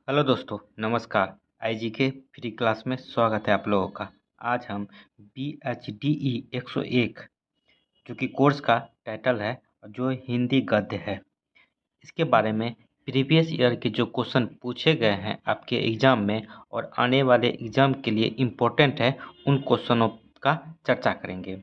Hello दोस्तों, नमस्कार। आईजीके free class में स्वागत है आप लोगों का। आज हम BHDE 101 जो कि कोर्स का टाइटल है और जो हिंदी गद्य है, इसके बारे में प्रीवियस ईयर के जो क्वेश्चन पूछे गए हैं आपके एग्ज़ाम में और आने वाले एग्ज़ाम के लिए इम्पोर्टेंट है, उन क्वेश्चनों का चर्चा करेंगे।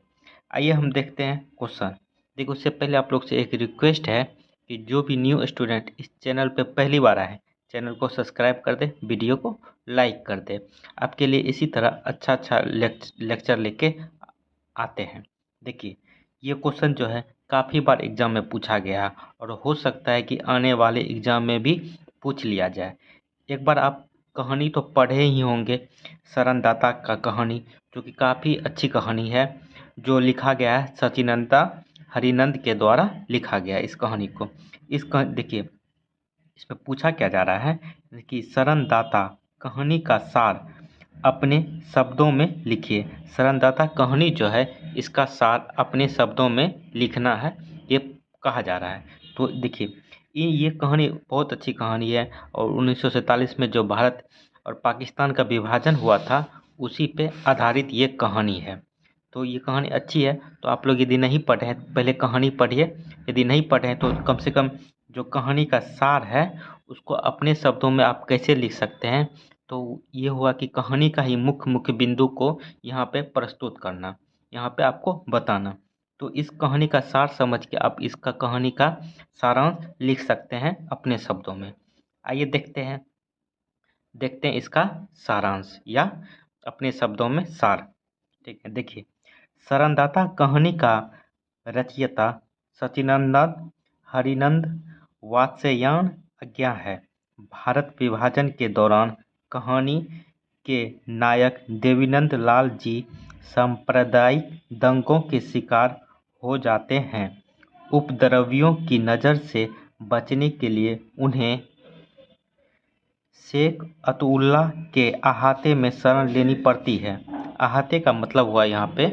आइए हम देखते हैं क्वेश्चन। देखो, उससे पहले आप लोग से एक रिक्वेस्ट है कि जो भी न्यू स्टूडेंट इस चैनल पे पहली बार आए, चैनल को सब्सक्राइब कर दे, वीडियो को लाइक कर दे। आपके लिए इसी तरह अच्छा लेक्चर लेके आते हैं। देखिए, ये क्वेश्चन जो है काफ़ी बार एग्ज़ाम में पूछा गया है और हो सकता है कि आने वाले एग्ज़ाम में भी पूछ लिया जाए। एक बार आप कहानी तो पढ़े ही होंगे, शरणदाता का कहानी, जो कि काफ़ी अच्छी कहानी है, जो लिखा गया है सचिनंदा हरिनंद के द्वारा लिखा गया है इस कहानी को। देखिए, इसमें पूछा क्या जा रहा है कि शरणदाता कहानी का सार अपने शब्दों में लिखिए। शरणदाता कहानी जो है, इसका सार अपने शब्दों में लिखना है, ये कहा जा रहा है। तो देखिए, ये कहानी बहुत अच्छी कहानी है और 1947 में जो भारत और पाकिस्तान का विभाजन हुआ था, उसी पे आधारित ये कहानी है। तो ये कहानी अच्छी है, तो आप लोग यदि नहीं पढ़े हैं पहले कहानी पढ़िए। यदि नहीं पढ़े हैं तो कम से कम जो कहानी का सार है उसको अपने शब्दों में आप कैसे लिख सकते हैं। तो ये हुआ कि कहानी का ही मुख्य मुख्य बिंदु को यहाँ पे प्रस्तुत करना, यहाँ पे आपको बताना। तो इस कहानी का सार समझ के आप इसका कहानी का सारांश लिख सकते हैं अपने शब्दों में। आइए देखते हैं इसका सारांश या अपने शब्दों में सार। ठीक है, देखिए, शरणदाता कहानी का रचयिता सचिनंदा हरिनंद वात्स्यायन अज्ञा है। भारत विभाजन के दौरान कहानी के नायक देवीनंद लाल जी सांप्रदायिक दंगों के शिकार हो जाते हैं। उपद्रवियों की नज़र से बचने के लिए उन्हें शेख अतउल्लाह के अहाते में शरण लेनी पड़ती है। अहाते का मतलब हुआ यहाँ पे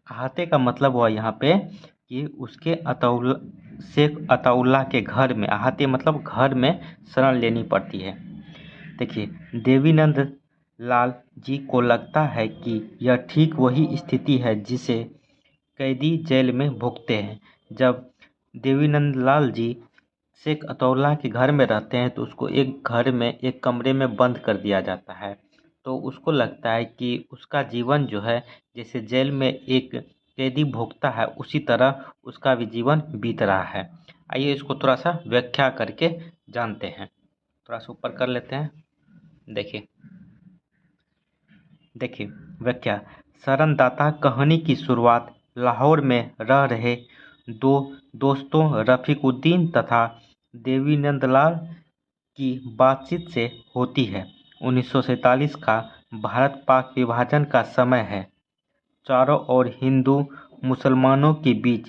अहाते का मतलब हुआ यहाँ पे कि उसके शेख अताउल्लाह के घर में, अहाते मतलब घर में शरण लेनी पड़ती है। देखिए, देवीनंद लाल जी को लगता है कि यह ठीक वही स्थिति है जिसे कैदी जेल में भुगते हैं। जब देवीनंद लाल जी शेख अतउल्लाह के घर में रहते हैं तो उसको एक कमरे में बंद कर दिया जाता है। तो उसको लगता है कि उसका जीवन जो है, जैसे जेल में एक कैदी भोगता है, उसी तरह उसका भी जीवन बीत रहा है। आइए इसको थोड़ा सा व्याख्या करके जानते हैं। थोड़ा सा ऊपर कर लेते हैं। देखिए देखिए व्याख्या। शरणदाता कहानी की शुरुआत लाहौर में रह रहे दो दोस्तों रफीकुद्दीन तथा देवीनंदलाल की बातचीत से होती है। 1947 का भारत पाक विभाजन का समय है। चारों ओर हिंदू मुसलमानों के बीच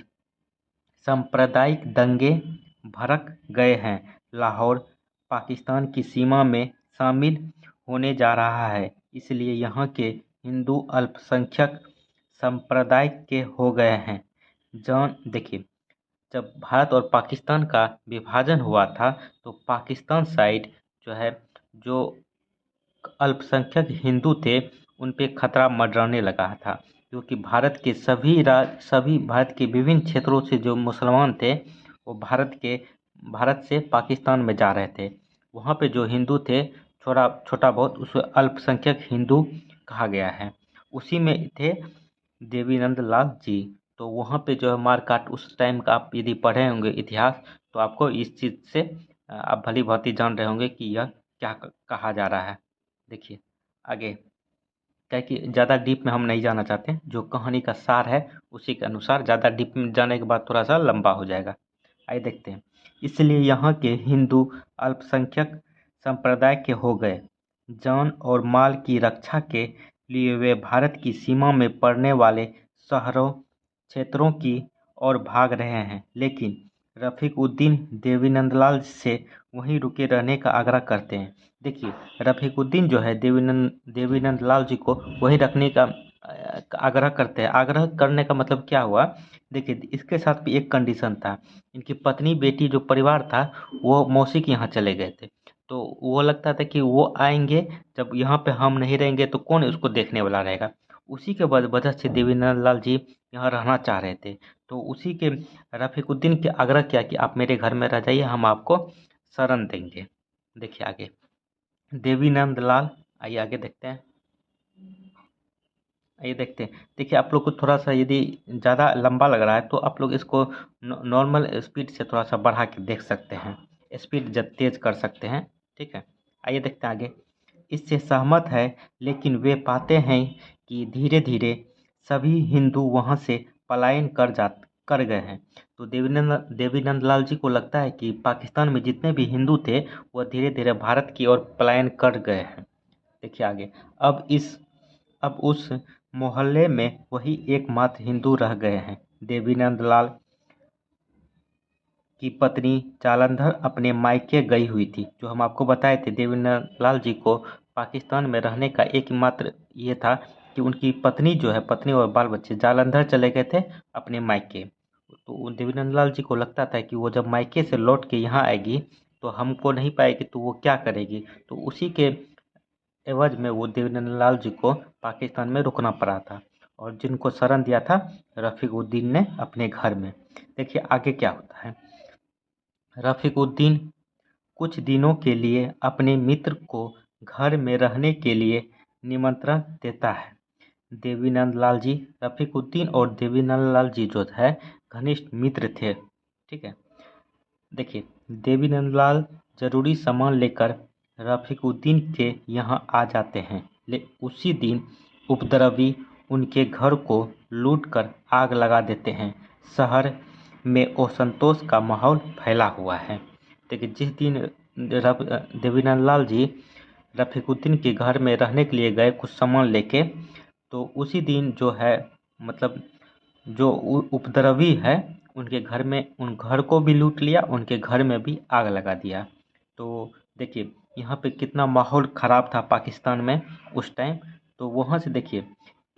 सांप्रदायिक दंगे भड़क गए हैं। लाहौर पाकिस्तान की सीमा में शामिल होने जा रहा है, इसलिए यहाँ के हिंदू अल्पसंख्यक संप्रदाय के हो गए हैं। देखिए, जब भारत और पाकिस्तान का विभाजन हुआ था तो पाकिस्तान साइड जो है, जो अल्पसंख्यक हिंदू थे, उन पे खतरा मंडराने लगा था, क्योंकि सभी भारत के विभिन्न क्षेत्रों से जो मुसलमान थे वो भारत से पाकिस्तान में जा रहे थे। वहाँ पे जो हिंदू थे, छोटा छोटा बहुत, उसे अल्पसंख्यक हिंदू कहा गया है। उसी में थे देवीनंद लाल जी। तो वहाँ पे जो है मारकाट उस टाइम का, आप यदि पढ़े होंगे इतिहास तो आपको इस चीज़ से आप भली भांति जान रहे होंगे कि यह क्या कहा जा रहा है। देखिए आगे, क्या है कि ज़्यादा डीप में हम नहीं जाना चाहते, जो कहानी का सार है उसी के अनुसार। ज़्यादा डीप में जाने के बाद थोड़ा सा लंबा हो जाएगा। आइए देखते हैं। इसलिए यहाँ के हिंदू अल्पसंख्यक संप्रदाय के हो गए। जान और माल की रक्षा के लिए वे भारत की सीमा में पड़ने वाले शहरों क्षेत्रों की ओर भाग रहे हैं, लेकिन रफीकुद्दीन देवीनंदलाल से वहीं रुके रहने का आग्रह करते हैं। देखिए, रफीकुद्दीन जो है देवीनंद लाल जी को वहीं आग्रह करते हैं। आग्रह करने का मतलब क्या हुआ, देखिए इसके साथ भी एक कंडीशन था। इनकी पत्नी बेटी जो परिवार था वो मौसी के यहाँ चले गए थे। तो वो लगता था कि वो आएंगे, जब यहाँ पे हम नहीं रहेंगे तो कौन उसको देखने वाला रहेगा। उसी के वजह से देवीनंद लाल जी यहाँ रहना चाह रहे थे। तो उसी के रफीकुद्दीन के आग्रह किया कि आप मेरे घर में रह जाइए, हम आपको शरण देंगे। देखिए आगे देवीनंद लाल, आइए आगे देखते हैं। ये देखते हैं, देखिए आप लोग को थोड़ा सा यदि ज़्यादा लंबा लग रहा है तो आप लोग इसको नॉर्मल स्पीड से थोड़ा सा बढ़ा के देख सकते हैं, स्पीड जब तेज कर सकते हैं। ठीक है, आइए देखते हैं आगे। इससे सहमत है, लेकिन वे पाते हैं कि धीरे धीरे सभी हिंदू वहां से पलायन कर गए हैं। तो देवीनंद लाल जी को लगता है कि पाकिस्तान में जितने भी हिंदू थे वह धीरे धीरे भारत की ओर पलायन कर गए हैं। देखिए आगे, अब इस अब उस मोहल्ले में वही एकमात्र हिंदू रह गए हैं। देवीनंद लाल की पत्नी जालंधर अपने मायके गई हुई थी। जो हम आपको बताए थे, देवीनंद लाल जी को पाकिस्तान में रहने का एकमात्र ये था कि उनकी पत्नी जो है, पत्नी और बाल बच्चे जालंधर चले गए थे अपने मायके। तो देवीनंद लाल जी को लगता था कि वो जब मायके से लौट के यहाँ आएगी तो हमको नहीं पाएगी तो वो क्या करेगी। तो उसी के एवज में वो देवीनंद लाल जी को पाकिस्तान में रुकना पड़ा था, और जिनको शरण दिया था रफीकुद्दीन ने अपने घर में। देखिए आगे क्या होता है। रफीकुद्दीन कुछ दिनों के लिए अपने मित्र को घर में रहने के लिए निमंत्रण देता है। देवीनंद लाल जी, रफीकुद्दीन और देवीनंद लाल जी जो है घनिष्ठ मित्र थे। ठीक है, देखिए देवीनंद लाल जरूरी सामान लेकर रफीकुद्दीन के यहाँ आ जाते हैं। उसी दिन उपद्रवी उनके घर को लूटकर आग लगा देते हैं। शहर में असंतोष का माहौल फैला हुआ है। देखिए जिस दिन देवीनंद लाल जी रफीकुद्दीन के घर में रहने के लिए गए कुछ सामान लेके, तो उसी दिन जो है, मतलब जो उपद्रवी है उनके घर में, उन घर को भी लूट लिया, उनके घर में भी आग लगा दिया। तो देखिए यहाँ पे कितना माहौल ख़राब था पाकिस्तान में उस टाइम। तो वहाँ से देखिए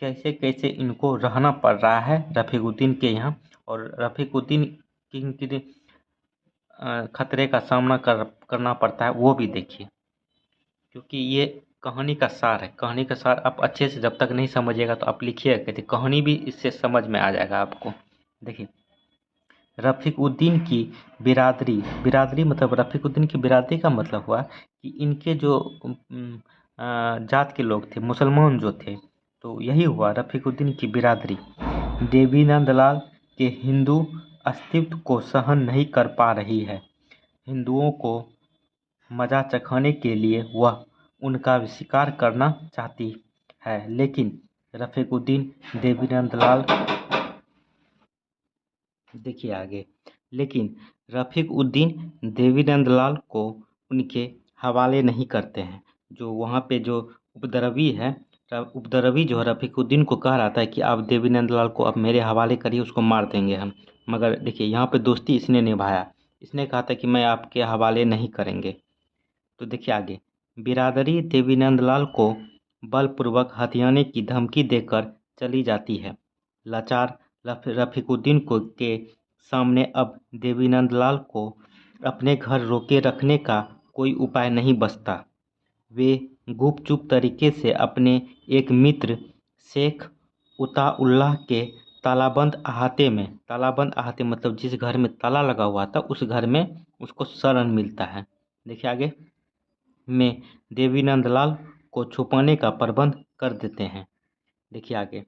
कैसे कैसे इनको रहना पड़ रहा है रफीकुद्दीन के यहाँ, और रफीकुद्दीन किन किन खतरे का सामना करना पड़ता है वो भी देखिए। क्योंकि ये कहानी का सार है। कहानी का सार आप अच्छे से जब तक नहीं समझिएगा तो आप लिखिएगा कैसे, कहानी भी इससे समझ में आ जाएगा आपको। देखिए रफीकुद्दीन की बिरादरी, बिरादरी मतलब रफीकुद्दीन की बिरादरी का मतलब हुआ कि इनके जो जात के लोग थे, मुसलमान जो थे, तो यही हुआ रफीकुद्दीन की बिरादरी। देवीनंद लाल के हिंदू अस्तित्व को सहन नहीं कर पा रही है। हिंदुओं को मजा चखाने के लिए वह उनका शिकार करना चाहती है, लेकिन रफीकुद्दीन देवीनंद लाल, देखिए आगे, लेकिन रफीकुद्दीन देवीनंद लाल को उनके हवाले नहीं करते हैं। जो वहाँ पे जो उपद्रवी है, उपद्रवी जो है रफीकुद्दीन को कह रहा था कि आप देवीनंद लाल को अब मेरे हवाले करिए, उसको मार देंगे हम। मगर देखिए यहाँ पे दोस्ती इसने निभाया, इसने कहा था कि मैं आपके हवाले नहीं करेंगे। तो देखिए आगे, बिरादरी देवीनंद लाल को बलपूर्वक हथियाने की धमकी देकर चली जाती है। लाचार रफीकुद्दीन को के सामने अब देवीनंद लाल को अपने घर रोके रखने का कोई उपाय नहीं बचता। वे गुपचुप तरीके से अपने एक मित्र शेख उताउल्लाह के तालाबंद अहाते मतलब जिस घर में ताला लगा हुआ था उस घर में उसको शरण मिलता है। देखिए आगे, में देवीनंद लाल को छुपाने का प्रबंध कर देते हैं। देखिए आगे,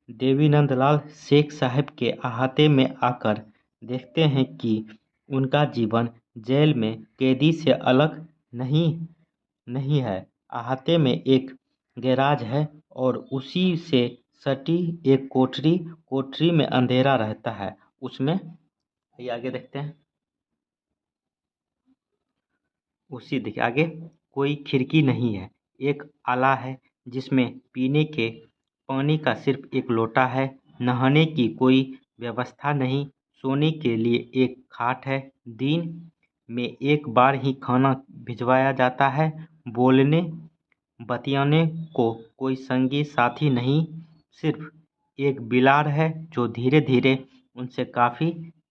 देवीनंद लाल शेख साहब के अहाते में आकर देखते हैं कि उनका जीवन जेल में कैदी से अलग नहीं नहीं है। अहाते में एक गैराज है और उसी से सटी एक कोठरी में अंधेरा रहता है। उसमें, ये आगे देखते हैं, उसी देखिए आगे, कोई खिड़की नहीं है। एक आला है जिसमें पीने के पानी का सिर्फ एक लोटा है। नहाने की कोई व्यवस्था नहीं। सोने के लिए एक खाट है। दिन में एक बार ही खाना भिजवाया जाता है। बोलने बतियाने को कोई संगी साथी नहीं। सिर्फ एक बिलार है जो धीरे धीरे उनसे काफ़ी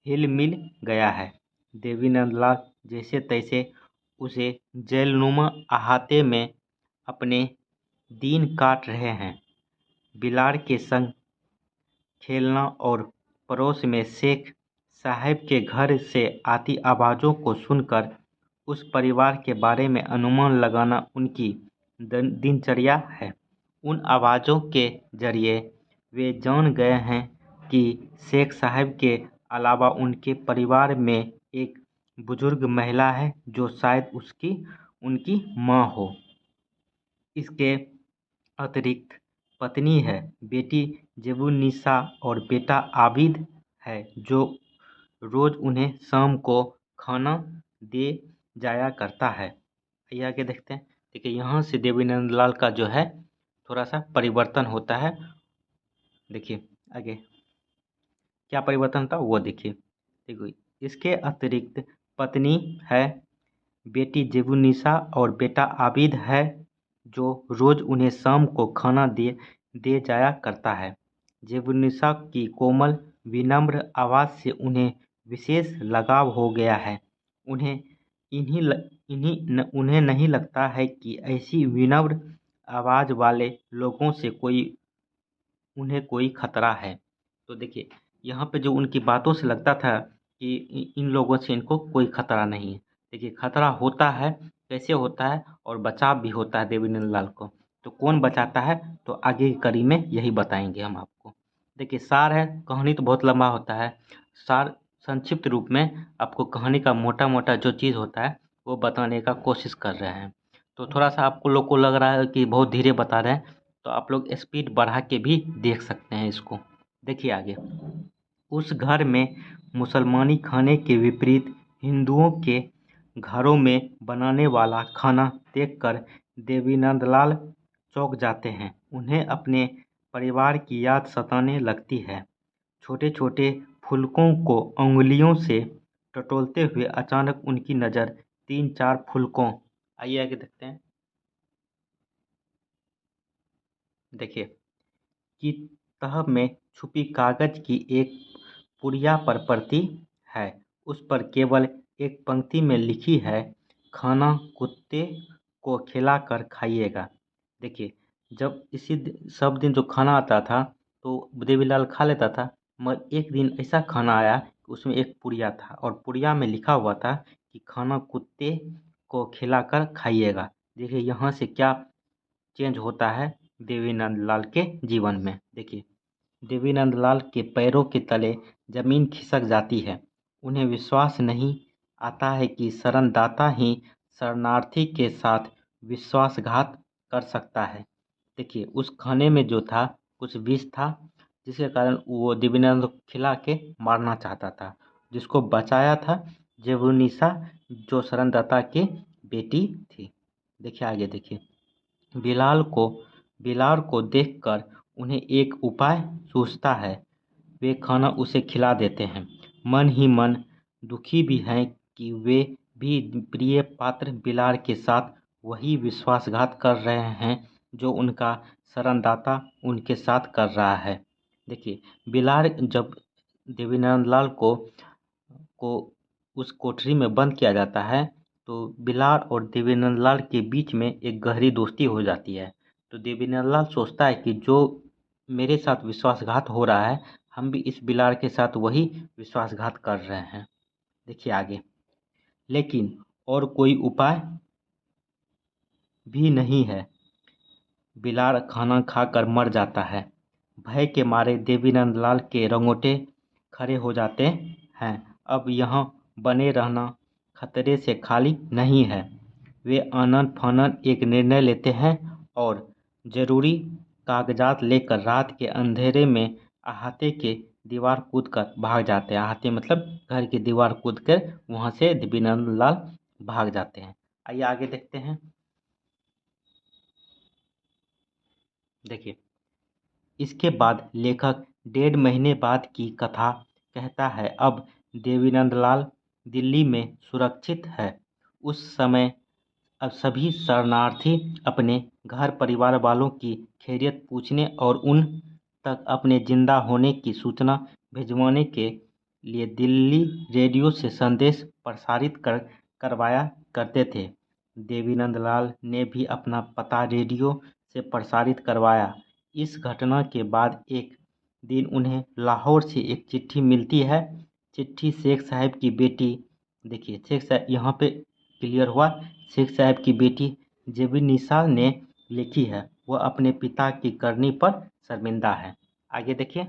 हिल मिल गया है। देवीनंदलाल जैसे तैसे उसे जेलनुमा अहाते में अपने दिन काट रहे हैं। बिलार के संग खेलना और पड़ोस में शेख साहब के घर से आती आवाज़ों को सुनकर उस परिवार के बारे में अनुमान लगाना उनकी दिनचर्या है। उन आवाज़ों के जरिए वे जान गए हैं कि शेख साहब के अलावा उनके परिवार में एक बुजुर्ग महिला है जो शायद उनकी माँ हो। इसके अतिरिक्त पत्नी है, बेटी जेबुन्निसा और बेटा आबिद है जो रोज़ उन्हें शाम को खाना दे जाया करता है। आइए आगे देखते हैं। देखिए यहाँ से देवीनंदलाल का जो है थोड़ा सा परिवर्तन होता है। देखिए आगे क्या परिवर्तन था वो देखिए। देखो इसके अतिरिक्त पत्नी है, बेटी जेबुन्निसा और बेटा आबिद है जो रोज़ उन्हें शाम को खाना दे जाया करता है। जेबुन्निसा की कोमल विनम्र आवाज़ से उन्हें विशेष लगाव हो गया है। उन्हें नहीं लगता है कि ऐसी विनम्र आवाज़ वाले लोगों से उन्हें कोई खतरा है। तो देखिए यहाँ पे जो उनकी बातों से लगता था कि इन लोगों से इनको कोई खतरा नहीं है। देखिए खतरा होता है, कैसे होता है और बचाव भी होता है देवीनंदलाल को। तो कौन बचाता है तो आगे की कड़ी में यही बताएंगे हम आपको। देखिए सार है, कहानी तो बहुत लंबा होता है। सार संक्षिप्त रूप में आपको कहानी का मोटा मोटा जो चीज़ होता है वो बताने का कोशिश कर रहे हैं। तो थोड़ा सा आपको लोग को लग रहा है कि बहुत धीरे बता रहे हैं, तो आप लोग स्पीड बढ़ा के भी देख सकते हैं इसको। देखिए आगे। उस घर में मुसलमानी खाने के विपरीत हिंदुओं के घरों में बनाने वाला खाना देखकर देवीनंदलाल चौंक जाते हैं। उन्हें अपने परिवार की याद सताने लगती है। छोटे छोटे फुलकों को उंगलियों से टटोलते हुए अचानक उनकी नज़र तीन चार फुलकों, आइए आगे देखते हैं। देखिए की तह में छुपी कागज की एक पुड़िया पर पड़ती है। उस पर केवल एक पंक्ति में लिखी है, खाना कुत्ते को खिलाकर खाइएगा। देखिए जब सब दिन जो खाना आता था तो देवीलाल खा लेता था, मगर एक दिन ऐसा खाना आया कि उसमें एक पुड़िया था और पुड़िया में लिखा हुआ था कि खाना कुत्ते को खिलाकर खाइएगा। देखिए यहाँ से क्या चेंज होता है देवीनंदलाल के जीवन में। देखिए देवीनंदलाल के पैरों के तले जमीन खिसक जाती है। उन्हें विश्वास नहीं आता है कि शरणदाता ही शरणार्थी के साथ विश्वासघात कर सकता है। देखिए उस खाने में जो था कुछ विष था, जिसके कारण वो देवीनंद खिला के मारना चाहता था। जिसको बचाया था जेबुन्निसा जो शरणदाता की बेटी थी। देखिए आगे देखिए। बिलाल को बिलार को देखकर उन्हें एक उपाय सूझता है। वे खाना उसे खिला देते हैं। मन ही मन दुखी भी हैं कि वे भी प्रिय पात्र बिलार के साथ वही विश्वासघात कर रहे हैं जो उनका शरणदाता उनके साथ कर रहा है। देखिए बिलार जब देवीनंदलाल को उस कोठरी में बंद किया जाता है तो बिलार और देवीनंदलाल के बीच में एक गहरी दोस्ती हो जाती है। तो देवीनंदलाल सोचता है कि जो मेरे साथ विश्वासघात हो रहा है, हम भी इस बिलार के साथ वही विश्वासघात कर रहे हैं। देखिए आगे। लेकिन और कोई उपाय भी नहीं है। बिलार खाना खाकर मर जाता है। भय के मारे देवीनंदलाल के रंगोटे खड़े हो जाते हैं। अब यहाँ बने रहना खतरे से खाली नहीं है। वे आनन फानन एक निर्णय लेते हैं और जरूरी कागजात लेकर रात के अंधेरे में अहाते के दीवार कूद कर भाग जाते हैं। अहाते मतलब घर की दीवार कूद कर वहाँ से देवीनंदलाल भाग जाते हैं। आइए आगे देखते हैं। देखिए इसके बाद लेखक 1.5 महीने बाद की कथा कहता है। अब देवीनंदलाल दिल्ली में सुरक्षित है। उस समय अब सभी शरणार्थी अपने घर परिवार वालों की खैरियत पूछने और उन तक अपने जिंदा होने की सूचना भिजवाने के लिए दिल्ली रेडियो से संदेश प्रसारित करवाया करते थे। देवीनंदलाल ने भी अपना पता रेडियो से प्रसारित करवाया। इस घटना के बाद एक दिन उन्हें लाहौर से एक चिट्ठी मिलती है। चिट्ठी शेख साहब की बेटी, देखिए शेख साहब यहाँ पे क्लियर हुआ, शेख साहब की बेटी जेबिनिसा ने लिखी है। वह अपने पिता की करनी पर शर्मिंदा है। आगे देखिए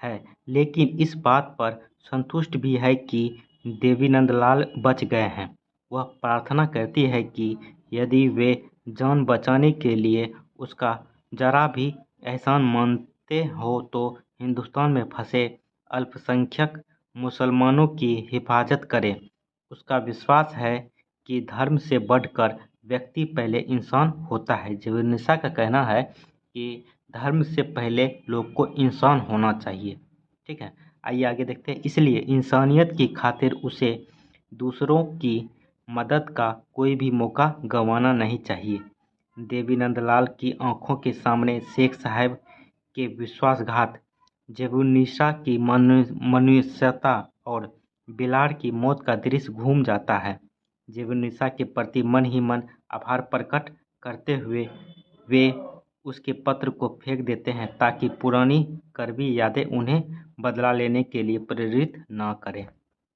है, लेकिन इस बात पर संतुष्ट भी है कि देवीनंदलाल बच गए हैं। वह प्रार्थना करती है कि यदि वे जान बचाने के लिए उसका जरा भी एहसान मानते हो तो हिंदुस्तान में फंसे अल्पसंख्यक मुसलमानों की हिफाजत करें। उसका विश्वास है कि धर्म से बढ़कर व्यक्ति पहले इंसान होता है। जेबिनिसा का कहना है कि धर्म से पहले लोग को इंसान होना चाहिए। ठीक है, आइए आगे देखते हैं। इसलिए इंसानियत की खातिर उसे दूसरों की मदद का कोई भी मौका गंवाना नहीं चाहिए। देवीनंदलाल की आंखों के सामने शेख साहब के विश्वासघात, जेबुन्निसा की मनुष्यता और बिलार की मौत का दृश्य घूम जाता है। जेबुन्निसा के प्रति मन ही मन आभार प्रकट करते हुए वे उसके पत्र को फेंक देते हैं ताकि पुरानी कड़वी यादें उन्हें बदला लेने के लिए प्रेरित ना करें।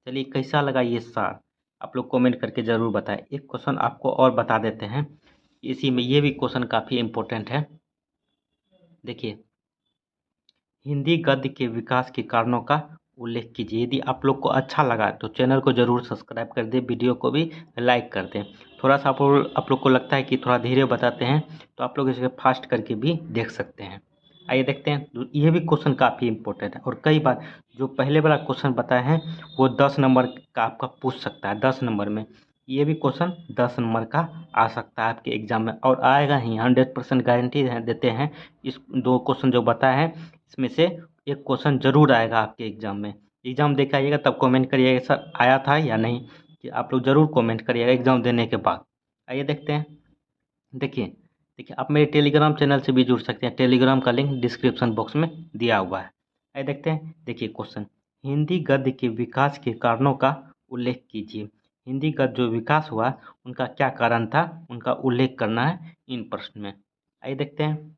चलिए, कैसा लगा ये सार, आप लोग कमेंट करके ज़रूर बताएं। एक क्वेश्चन आपको और बता देते हैं, इसी में ये भी क्वेश्चन काफ़ी इम्पोर्टेंट है। देखिए, हिंदी गद्य के विकास के कारणों का उल्लेख कीजिए। यदि आप लोग को अच्छा लगा तो चैनल को ज़रूर सब्सक्राइब कर दें, वीडियो को भी लाइक कर दें। थोड़ा सा आप लोग को लगता है कि थोड़ा धीरे बताते हैं तो आप लोग इसे फास्ट करके भी देख सकते हैं। आइए देखते हैं, ये भी क्वेश्चन काफ़ी इम्पोर्टेंट है और कई बार जो पहले वाला क्वेश्चन बताए हैं वो 10 नंबर का आपका पूछ सकता है। 10 नंबर में ये भी क्वेश्चन 10 नंबर का आ सकता है आपके एग्जाम में, और आएगा ही, 100% गारंटी देते हैं। इस दो क्वेश्चन जो बताए हैं इसमें से एक क्वेश्चन जरूर आएगा आपके एग्जाम में। एग्जाम दे के आइएगा तब कमेंट करिएगा सर आया था या नहीं, कि आप लोग ज़रूर कमेंट करिएगा एग्जाम देने के बाद। आइए देखते हैं। देखिए आप मेरे टेलीग्राम चैनल से भी जुड़ सकते हैं। टेलीग्राम का लिंक डिस्क्रिप्शन बॉक्स में दिया हुआ है। आइए देखते हैं। देखिए क्वेश्चन, हिंदी गद्य के विकास के कारणों का उल्लेख कीजिए। हिंदी गद्य जो विकास हुआ उनका क्या कारण था, उनका उल्लेख करना है इन प्रश्न में। आइए देखते हैं।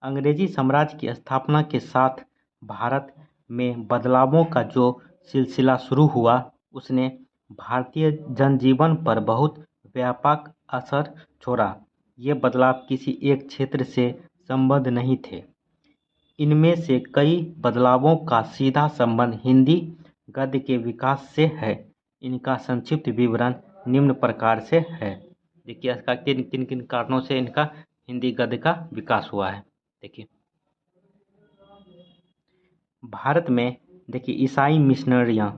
अंग्रेजी साम्राज्य की स्थापना के साथ भारत में बदलावों का जो सिलसिला शुरू हुआ उसने भारतीय जनजीवन पर बहुत व्यापक असर छोड़ा। ये बदलाव किसी एक क्षेत्र से संबद्ध नहीं थे। इनमें से कई बदलावों का सीधा संबंध हिंदी गद्य के विकास से है। इनका संक्षिप्त विवरण निम्न प्रकार से है। देखिए इसका किन किन किन कारणों से इनका हिंदी गद्य का विकास हुआ है। देखिए भारत में, देखिए ईसाई मिशनरियाँ,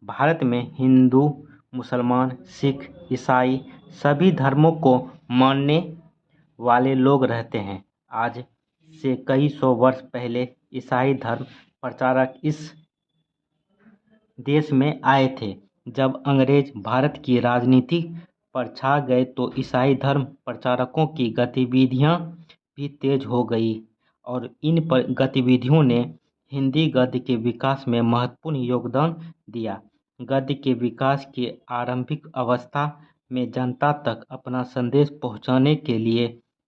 भारत में हिंदू, मुसलमान, सिख, ईसाई सभी धर्मों को मानने वाले लोग रहते हैं। आज से कई सौ वर्ष पहले ईसाई धर्म प्रचारक इस देश में आए थे। जब अंग्रेज भारत की राजनीति पर छा गए तो ईसाई धर्म प्रचारकों की गतिविधियां भी तेज हो गई और इन गतिविधियों ने हिंदी गद्य के विकास में महत्वपूर्ण योगदान दिया। गद्य के विकास की आरंभिक अवस्था में जनता तक अपना संदेश पहुंचाने के लिए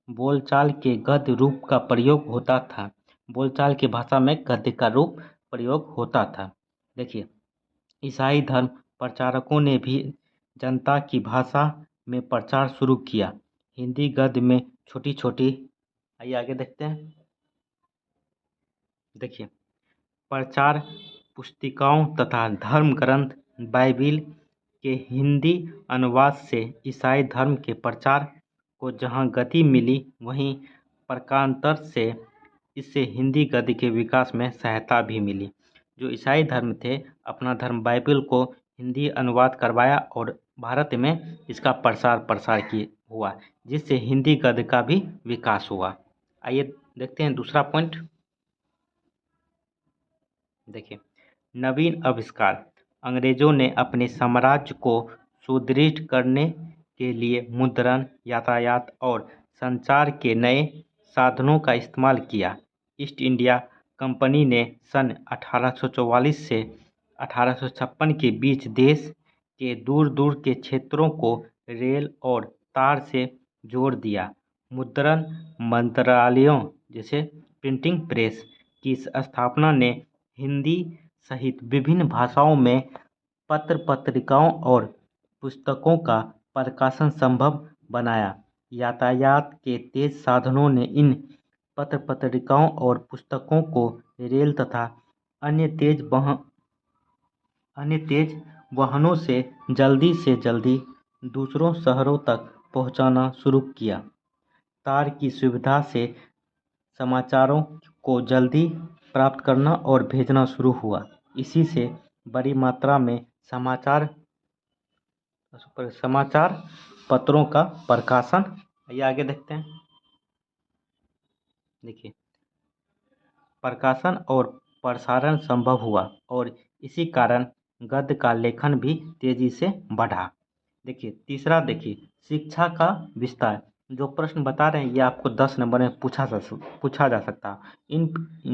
बोलचाल के गद्य रूप का प्रयोग होता था। बोलचाल की भाषा में गद्य का रूप प्रयोग होता था। देखिए ईसाई धर्म प्रचारकों ने भी जनता की भाषा में प्रचार शुरू किया। हिंदी गद्य में छोटी छोटी, आइए आगे देखते हैं। देखिए प्रचार पुस्तिकाओं तथा धर्म ग्रंथ बाइबिल के हिंदी अनुवाद से ईसाई धर्म के प्रचार को जहां गति मिली वहीं प्रकारांतर से इससे हिंदी गद्य के विकास में सहायता भी मिली। जो ईसाई धर्म थे अपना धर्म बाइबिल को हिंदी अनुवाद करवाया और भारत में इसका प्रसार किए हुआ, जिससे हिंदी गद्य का भी विकास हुआ। आइए देखते हैं दूसरा पॉइंट। देखिए नवीन आविष्कार, अंग्रेजों ने अपने साम्राज्य को सुदृढ़ करने के लिए मुद्रण, यातायात और संचार के नए साधनों का इस्तेमाल किया। ईस्ट इंडिया कंपनी ने सन 1844 से 1856 के बीच देश के दूर दूर के क्षेत्रों को रेल और तार से जोड़ दिया। मुद्रण मंत्रालयों जैसे प्रिंटिंग प्रेस की स्थापना ने हिंदी सहित विभिन्न भाषाओं में पत्र पत्रिकाओं और पुस्तकों का प्रकाशन संभव बनाया। यातायात के तेज साधनों ने इन पत्र पत्रिकाओं और पुस्तकों को रेल तथा अन्य तेज वाहनों से जल्दी दूसरों शहरों तक पहुंचाना शुरू किया। तार की सुविधा से समाचारों को जल्दी प्राप्त करना और भेजना शुरू हुआ। इसी से बड़ी मात्रा में समाचार पत्रों का प्रकाशन, ये आगे देखते हैं, देखिए, प्रकाशन और प्रसारण संभव हुआ और इसी कारण गद्य का लेखन भी तेजी से बढ़ा। देखिए तीसरा, देखिए शिक्षा का विस्तार। जो प्रश्न बता रहे हैं ये आपको 10 नंबर में पूछा जा सकता है। इन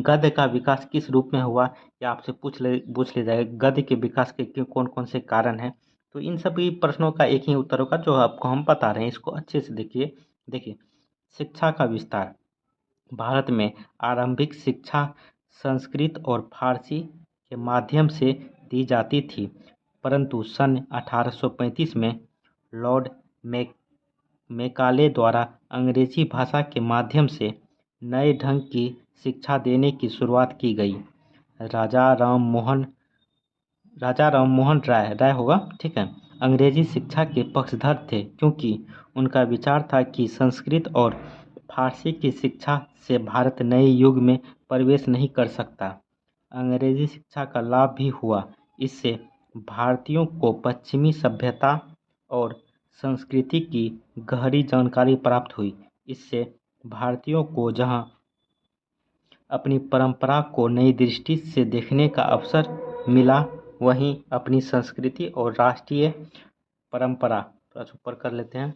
गद्य का विकास किस रूप में हुआ, या आपसे पूछ ले जाएगा गद्य के विकास के कौन कौन से कारण हैं। तो इन सभी प्रश्नों का एक ही उत्तर होगा जो आपको हम बता रहे हैं, इसको अच्छे से देखिए। देखिए शिक्षा का विस्तार। भारत में आरंभिक शिक्षा संस्कृत और फारसी के माध्यम से दी जाती थी, परंतु सन 1835 में लॉर्ड मैकाले द्वारा अंग्रेजी भाषा के माध्यम से नए ढंग की शिक्षा देने की शुरुआत की गई। राजा राम मोहन राय होगा, ठीक है, अंग्रेजी शिक्षा के पक्षधर थे, क्योंकि उनका विचार था कि संस्कृत और फारसी की शिक्षा से भारत नए युग में प्रवेश नहीं कर सकता। अंग्रेजी शिक्षा का लाभ भी हुआ। इससे भारतीयों को पश्चिमी सभ्यता और संस्कृति की गहरी जानकारी प्राप्त हुई। इससे भारतीयों को जहां अपनी परंपरा को नई दृष्टि से देखने का अवसर मिला, वहीं अपनी संस्कृति और राष्ट्रीय परंपरा, थोड़ा ऊपर कर लेते हैं,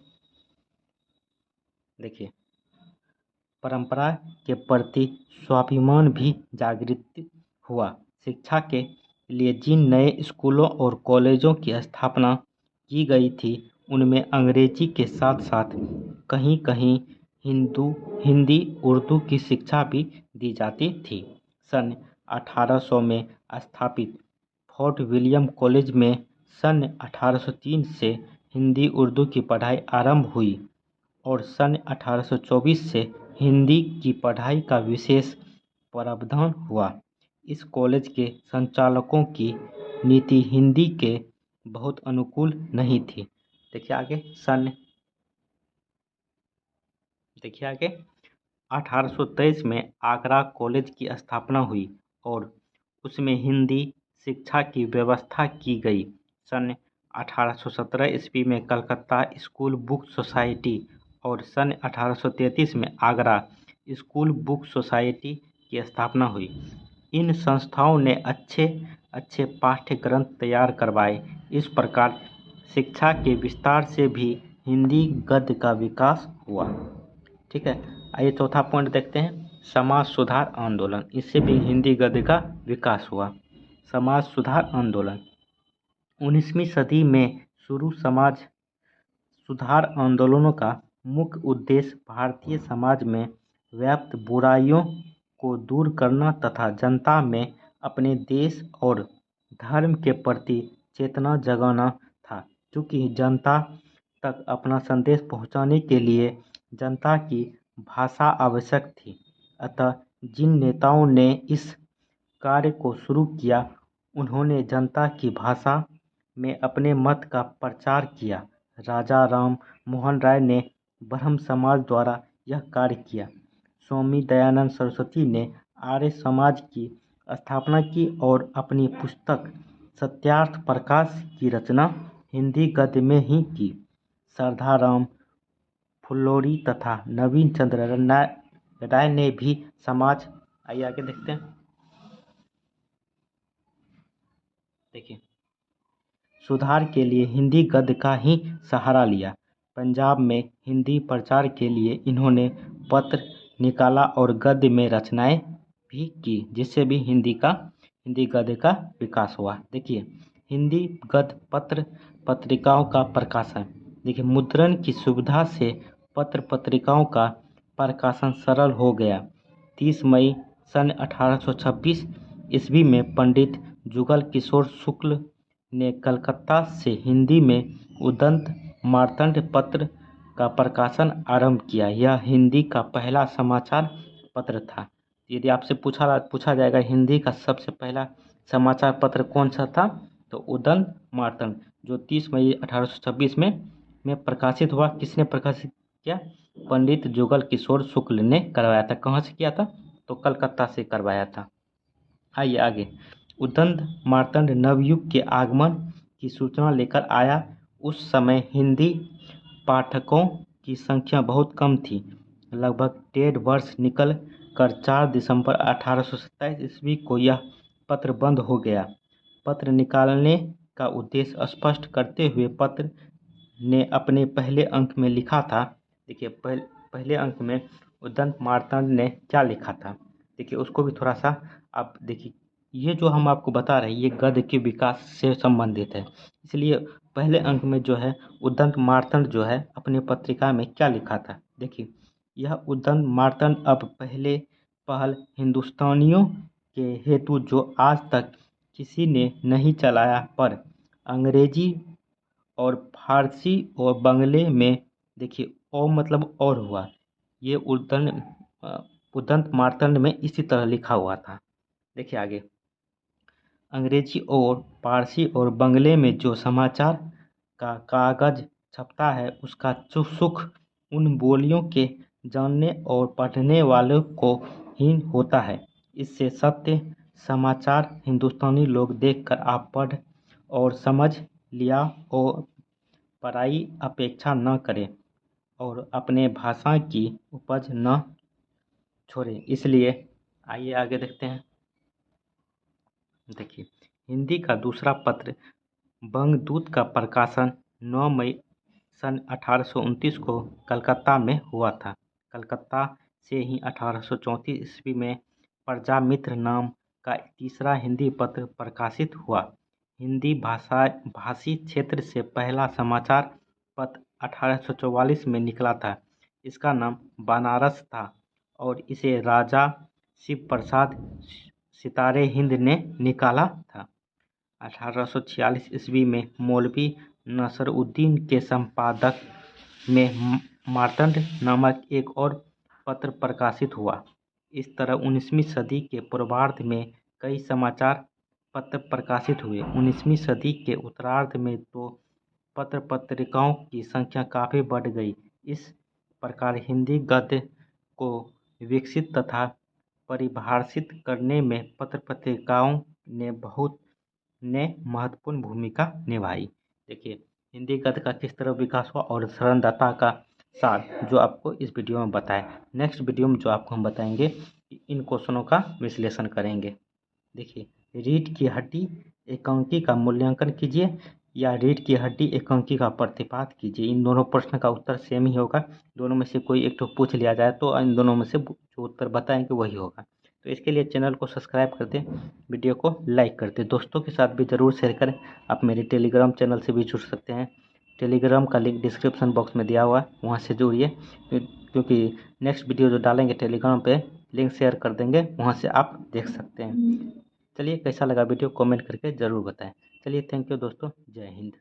देखिए, परंपरा के प्रति स्वाभिमान भी जागृत हुआ। शिक्षा के लिए जिन नए स्कूलों और कॉलेजों की स्थापना की गई थी, उनमें अंग्रेजी के साथ साथ कहीं कहीं हिंदी उर्दू की शिक्षा भी दी जाती थी। सन 1800 में स्थापित फोर्ट विलियम कॉलेज में सन 1803 से हिंदी उर्दू की पढ़ाई आरंभ हुई और सन 1824 से हिंदी की पढ़ाई का विशेष प्रावधान हुआ। इस कॉलेज के संचालकों की नीति हिंदी के बहुत अनुकूल नहीं थी। देखिए आगे 1823 में आगरा कॉलेज की स्थापना हुई और उसमें हिंदी शिक्षा की व्यवस्था की गई। सन 1817 ईस्वी में कलकत्ता स्कूल बुक सोसाइटी और सन 1833 में आगरा स्कूल बुक सोसाइटी की स्थापना हुई। इन संस्थाओं ने अच्छे अच्छे पाठ्य ग्रंथ तैयार करवाए। इस प्रकार शिक्षा के विस्तार से भी हिंदी गद्य का विकास हुआ। ठीक है, आइए चौथा पॉइंट देखते हैं, समाज सुधार आंदोलन। इससे भी हिंदी गद्य का विकास हुआ। समाज सुधार आंदोलन 19वीं सदी में शुरू। समाज सुधार आंदोलनों का मुख्य उद्देश्य भारतीय समाज में व्याप्त बुराइयों को दूर करना तथा जनता में अपने देश और धर्म के प्रति चेतना जगाना था। क्योंकि जनता तक अपना संदेश पहुंचाने के लिए जनता की भाषा आवश्यक थी, अतः जिन नेताओं ने इस कार्य को शुरू किया, उन्होंने जनता की भाषा में अपने मत का प्रचार किया। राजा राम मोहन राय ने ब्रह्म समाज द्वारा यह कार्य किया। स्वामी दयानंद सरस्वती ने आर्य समाज की स्थापना की और अपनी पुस्तक सत्यार्थ प्रकाश की रचना हिंदी गद्य में ही की। सरदाराम फुल्लोरी तथा नवीन चंद्र राय ने भी समाज, आइए आगे देखते हैं, देखिए, सुधार के लिए हिंदी गद्य का ही सहारा लिया। पंजाब में हिंदी प्रचार के लिए इन्होंने पत्र निकाला और गद्य में रचनाएं भी की, जिससे भी हिंदी गद्य का विकास हुआ। देखिए, हिंदी गद्य पत्र पत्रिकाओं का प्रकाशन। देखिए, मुद्रण की सुविधा से पत्र पत्रिकाओं का प्रकाशन सरल हो गया। 30 मई सन 1826 ईस्वी में पंडित जुगल किशोर शुक्ल ने कलकत्ता से हिंदी में उदंत मार्तंड पत्र का प्रकाशन आरंभ किया। यह हिंदी का पहला समाचार पत्र था। यदि आपसे पूछा जाएगा हिंदी का सबसे पहला समाचार पत्र कौन सा था, तो उदंत मार्तंड, जो 30 मई 1826 में प्रकाशित हुआ। किसने प्रकाशित किया? पंडित जुगल किशोर शुक्ल ने करवाया था। कहाँ से किया था? तो कलकत्ता से करवाया था। आइए आगे। उदंत मार्तंड नवयुग के आगमन की सूचना लेकर आया। उस समय हिंदी पाठकों की संख्या बहुत कम थी। लगभग 1.5 वर्ष निकल कर 4 दिसंबर 1827 ईस्वी को यह पत्र बंद हो गया। पत्र निकालने का उद्देश्य स्पष्ट करते हुए पत्र ने अपने पहले अंक में लिखा था। देखिए, पहले अंक में उदंत मार्तंड ने क्या लिखा था, देखिए उसको भी थोड़ा सा आप देखिए। ये जो हम आपको बता रहे हैं ये गद्य के विकास से संबंधित है, इसलिए पहले अंक में जो है उदंत मार्तंड जो है अपने पत्रिका में क्या लिखा था। देखिए, यह उदंत मार्तंड अब पहल हिंदुस्तानियों के हेतु जो आज तक किसी ने नहीं चलाया, पर अंग्रेजी और फारसी और बंगले में, देखिए ओ मतलब और हुआ, ये उदंत मार्तंड में इसी तरह लिखा हुआ था। देखिए आगे, अंग्रेजी और फारसी और बंगले में जो समाचार का कागज छपता है उसका सुख उन बोलियों के जानने और पढ़ने वालों को ही होता है। इससे सत्य समाचार हिंदुस्तानी लोग देखकर आप पढ़ और समझ लिया और पराई अपेक्षा न करें और अपने भाषा की उपज न छोड़ें। इसलिए आइए आगे देखते हैं। देखिए, हिंदी का दूसरा पत्र बंगदूत का प्रकाशन 9 मई सन 1829 को कलकत्ता में हुआ था। कलकत्ता से ही 1834 ईस्वी में प्रजामित्र नाम का तीसरा हिंदी पत्र प्रकाशित हुआ। हिंदी भाषी क्षेत्र से पहला समाचार पत्र 1844 में निकला था। इसका नाम बनारस था और इसे राजा शिव प्रसाद सितारे हिंद ने निकाला था। 1846 ईस्वी में मौलवी नसरुद्दीन के संपादक में मार्तंड नामक एक और पत्र प्रकाशित हुआ। इस तरह 19वीं सदी के पूर्वार्ध में कई समाचार पत्र प्रकाशित हुए। 19वीं सदी के उत्तरार्ध में तो पत्र पत्रिकाओं की संख्या काफ़ी बढ़ गई। इस प्रकार हिंदी गद्य को विकसित तथा परिभाषित करने में पत्र पत्रिकाओं ने महत्वपूर्ण भूमिका निभाई। देखिए, हिंदी गद्य का किस तरह विकास हुआ और सरलता का सार जो आपको इस वीडियो में बताया। नेक्स्ट वीडियो में जो आपको हम बताएंगे इन क्वेश्चनों का विश्लेषण करेंगे। देखिए, रीढ़ की हड्डी एकांकी का मूल्यांकन कीजिए या रीढ़ की हड्डी एकांकी का प्रतिपाद कीजिए। इन दोनों प्रश्न का उत्तर सेम ही होगा। दोनों में से कोई एक तो पूछ लिया जाए तो इन दोनों में से जो उत्तर बताएंगे वही होगा। तो इसके लिए चैनल को सब्सक्राइब कर दें, वीडियो को लाइक कर दें, दोस्तों के साथ भी ज़रूर शेयर करें। आप मेरे टेलीग्राम चैनल से भी जुड़ सकते हैं। टेलीग्राम का लिंक डिस्क्रिप्शन बॉक्स में दिया हुआ है, वहाँ से जुड़िए, क्योंकि नेक्स्ट वीडियो जो डालेंगे टेलीग्राम पे लिंक शेयर कर देंगे, वहाँ से आप देख सकते हैं। चलिए, कैसा लगा वीडियो कमेंट करके ज़रूर बताएं। चलिए, थैंक यू दोस्तों, जय हिंद।